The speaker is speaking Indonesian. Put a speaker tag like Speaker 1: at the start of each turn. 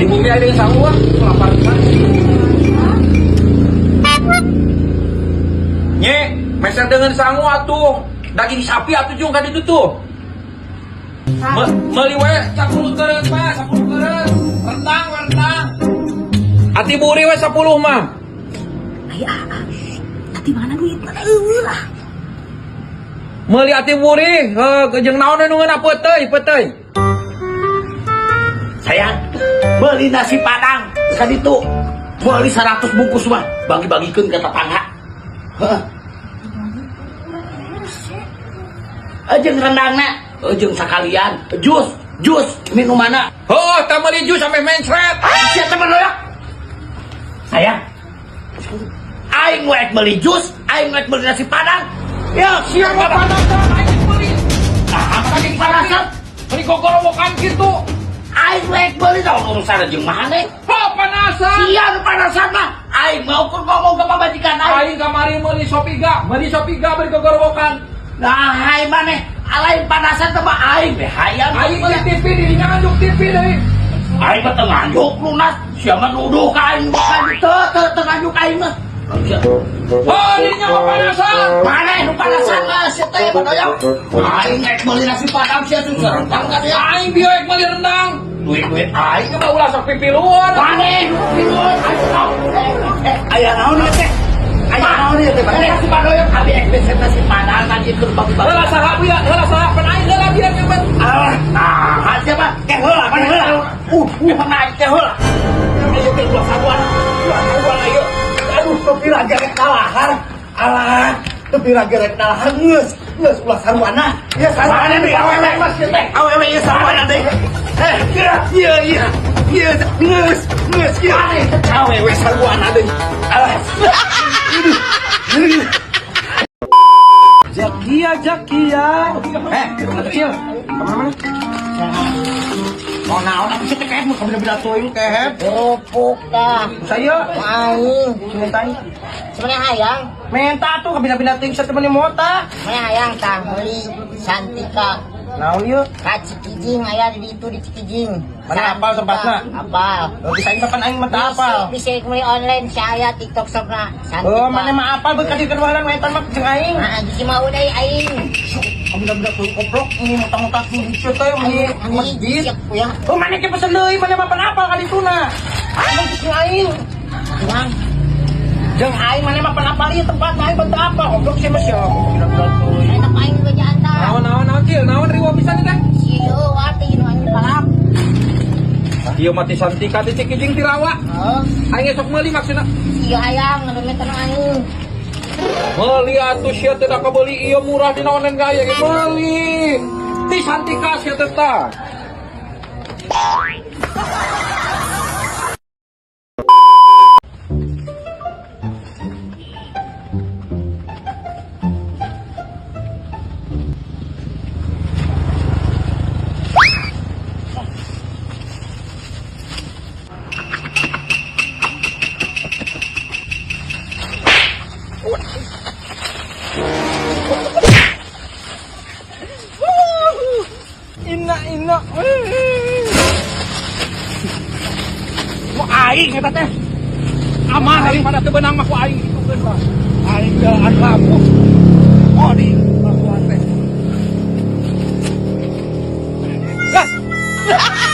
Speaker 1: Di bumi ada yang sanggup, lapar kan? Nye, meser dengan sanggup atuh. Daging sapi atuh juga itu tuh. Meliwe 10 keureut mah, 10 keureut. Rendang. Ati buri we 10 mah.
Speaker 2: Aya ati mana duit mana lah.
Speaker 1: Meuli ati buri, jeung naon nu ngeuna peuteuy.
Speaker 3: Sayang, beli nasi padang ka ditu. Beli 100 bungkus mah, bagi-bagikeun ka tetangga. Heeh. Jeung rendangna, jeung sakalian jus minumanna.
Speaker 1: Oh, teh meuli jus sampai mencret.
Speaker 3: Sia teh beroyak. Sayang, aing week beli jus, aing week beli nasi padang. Ya,
Speaker 1: Siang mah panas aing meuli.
Speaker 3: Nah,
Speaker 1: Daging panasan. Meuli gogorowokan kitu.
Speaker 3: aing week beli naon urusan jeung maneh.
Speaker 1: Oh, panasan.
Speaker 3: Sia nu panasan mah, aing mau kur ngomong ke pamajikan aing.
Speaker 1: Aing kamari meuli sopiga beri gogorowokan.
Speaker 3: Nah, hai maneh, alain panasan teh mah aing teh hayang.
Speaker 1: Aing meuli TV di nganjuk TV deui.
Speaker 3: Aing mah teu nganjuk lunas, sia mah nuduh ka aing bukan teu nganjuk aing mah.
Speaker 1: Oh, dirinya mah panasan.
Speaker 3: Maneh nu panasan mah sia teh badoyong. Aing rek meuli nasi padang sia susah rendang ka dia.
Speaker 1: Aing bioek meuli rendang.
Speaker 3: Duit aing
Speaker 1: Aing mah ulah sok pipiluan.
Speaker 3: maneh nu pinuh aing tau. Aya naon ieu teh? Aya naon ieu teh? Maneh nasi badoyong abi ek besar nasi padang tadi keur bagi-bagi.
Speaker 1: Heula saha buya, heula saha pan aing heula biar nyebet.
Speaker 3: Nah, siapa? Kehola, mana heula? Naik kehola. Ini teh dua sabuan ayo. Aduh, tepi lagi rek kalahar. Alah, tepi lagi rek kalahar geus ulah sarwana. Ya sarwana deui awewe mas teh. Awewe ieu sarwana deui. Iya. Geus kieu. Awewe sarwana deui. Alah.
Speaker 1: Jakia. Kecil. Kemana-mana?
Speaker 3: Mau naon aku sih teh kayak mau kabila-bila teuing kehet.
Speaker 2: Kerupuk dah.
Speaker 1: Saya
Speaker 2: Aing.
Speaker 1: mintain.
Speaker 2: Sebenarnya hayang.
Speaker 1: Menta tuh kabina-bina ting sa temen mota.
Speaker 2: Sebenarnya hayang tah meuli Santika.
Speaker 1: Naon ieu?
Speaker 2: Ka Cikijing aya di ditu di Cikijing.
Speaker 1: Mana apal tempatna?
Speaker 2: Apal.
Speaker 1: Bisa papan aing mah teu apal.
Speaker 2: Bisa meuli online saya TikTok shopna.
Speaker 1: Oh, mana mah apal beut ka di kedualan wetan mah jeung aing.
Speaker 2: Nah, jadi mau deui aing.
Speaker 1: Kabina-bina teuing koplok ini mutang-mutang hijau teh ini masjid.
Speaker 2: Siap ya.
Speaker 1: Oh, mana ke pesen deui, mana mah pan apal ka dituna. Aing jeung aing.
Speaker 2: Cuman
Speaker 1: Jeung aing mana mah pan apal ieu tempat aing teu apal. Goblok sih mah sia. Kabina-bina teuing.
Speaker 2: enak aing juga anta.
Speaker 1: Naon kieu? Naon riwa pisan teh?
Speaker 2: Sieu wati nu aing balap.
Speaker 1: Ieu mati Santika di Cikijing Tirawa.
Speaker 2: Oh,
Speaker 1: Aing esok meuli maksudna.
Speaker 2: sieu hayang ngadomet aing.
Speaker 1: Meuli atuh sia teh da kabeuli ieu murah dina online gaya ge meuli. Ti Santika sia teh tah. Ina. Mau aing eta teh. Aman daripada teu beunang mah ku aing gitukeun mah. Aing teh anu labuh. Oh di labuhan teh. Lah.